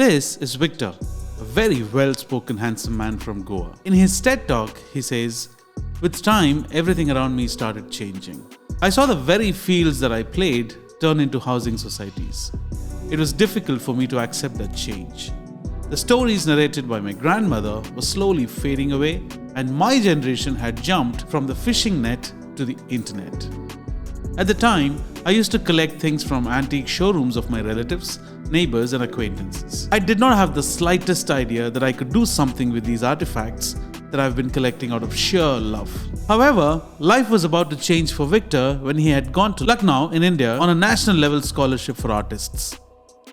This is Victor, a very well-spoken, handsome man from Goa. In his TED Talk, he says, "With time, everything around me started changing. I saw the very fields that I played turn into housing societies. It was difficult for me to accept that change. The stories narrated by my grandmother were slowly fading away, and my generation had jumped from the fishing net to the internet. At the time, I used to collect things from antique showrooms of my relatives, neighbors, and acquaintances. I did not have the slightest idea that I could do something with these artifacts that I've been collecting out of sheer love." However, life was about to change for Victor when he had gone to Lucknow in India on a national level scholarship for artists.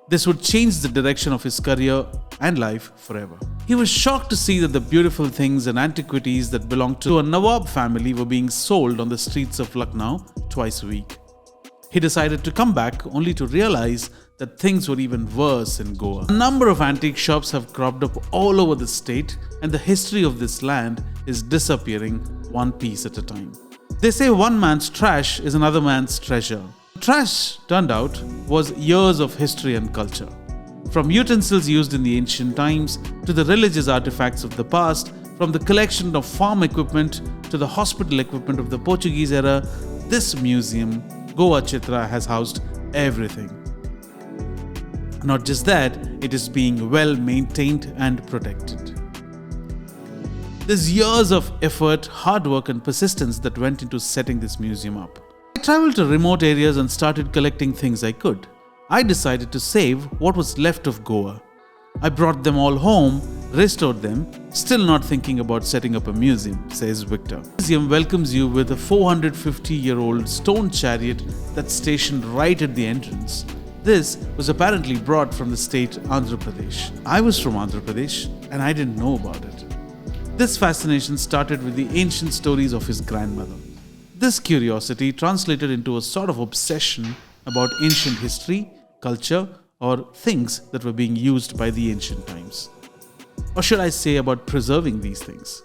This would change the direction of his career and life forever. He was shocked to see that the beautiful things and antiquities that belonged to a Nawab family were being sold on the streets of Lucknow twice a week. He decided to come back only to realize that things were even worse in Goa. A number of antique shops have cropped up all over the state, and the history of this land is disappearing one piece at a time. They say one man's trash is another man's treasure. Trash, turned out, was years of history and culture. From utensils used in the ancient times to the religious artifacts of the past, from the collection of farm equipment to the hospital equipment of the Portuguese era, this museum, Goa Chitra, has housed everything. Not just that, it is being well maintained and protected. There's years of effort, hard work, and persistence that went into setting this museum up. I traveled to remote areas and started collecting things I could. I decided to save what was left of Goa. I brought them all home, restored them, still not thinking about setting up a museum, says Victor. The museum welcomes you with a 450-year-old stone chariot that's stationed right at the entrance. This was apparently brought from the state Andhra Pradesh. I was from Andhra Pradesh and I didn't know about it. This fascination started with the ancient stories of his grandmother. This curiosity translated into a sort of obsession about ancient history, culture, or things that were being used by the ancient times. Or should I say about preserving these things?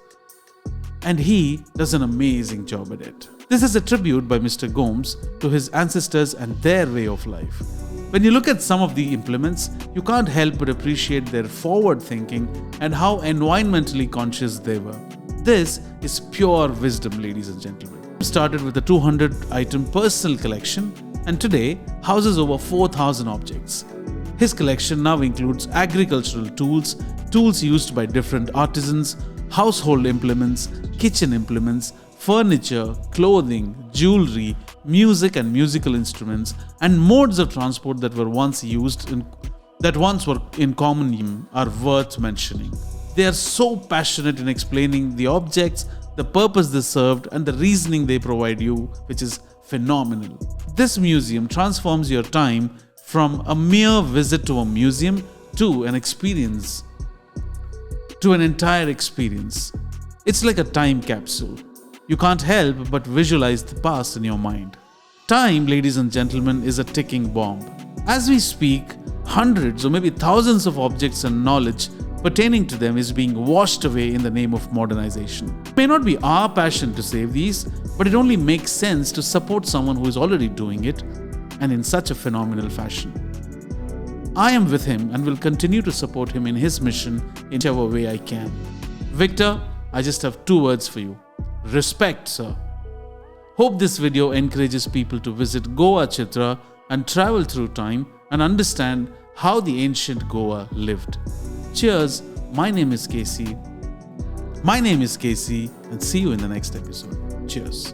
And he does an amazing job at it. This is a tribute by Mr. Gomes to his ancestors and their way of life. When you look at some of the implements, you can't help but appreciate their forward thinking and how environmentally conscious they were. This is pure wisdom, ladies and gentlemen. He started with a 200-item personal collection and today houses over 4,000 objects. His collection now includes agricultural tools, tools used by different artisans, household implements, kitchen implements, furniture, clothing, jewelry, music and musical instruments, and modes of transport that once were in common use are worth mentioning. They are so passionate in explaining the objects, the purpose they served, and the reasoning they provide you, which is phenomenal. This museum transforms your time from a mere visit to a museum to an experience, to an entire experience. It's like a time capsule. You can't help but visualize the past in your mind. Time, ladies and gentlemen, is a ticking bomb. As we speak, hundreds or maybe thousands of objects and knowledge pertaining to them is being washed away in the name of modernization. It may not be our passion to save these, but it only makes sense to support someone who is already doing it, and in such a phenomenal fashion. I am with him and will continue to support him in his mission in whichever way I can. Victor, I just have 2 words for you. Respect, sir. Hope this video encourages people to visit Goa Chitra and travel through time and understand how the ancient Goa lived. Cheers. My name is Casey, and see you in the next episode. Cheers.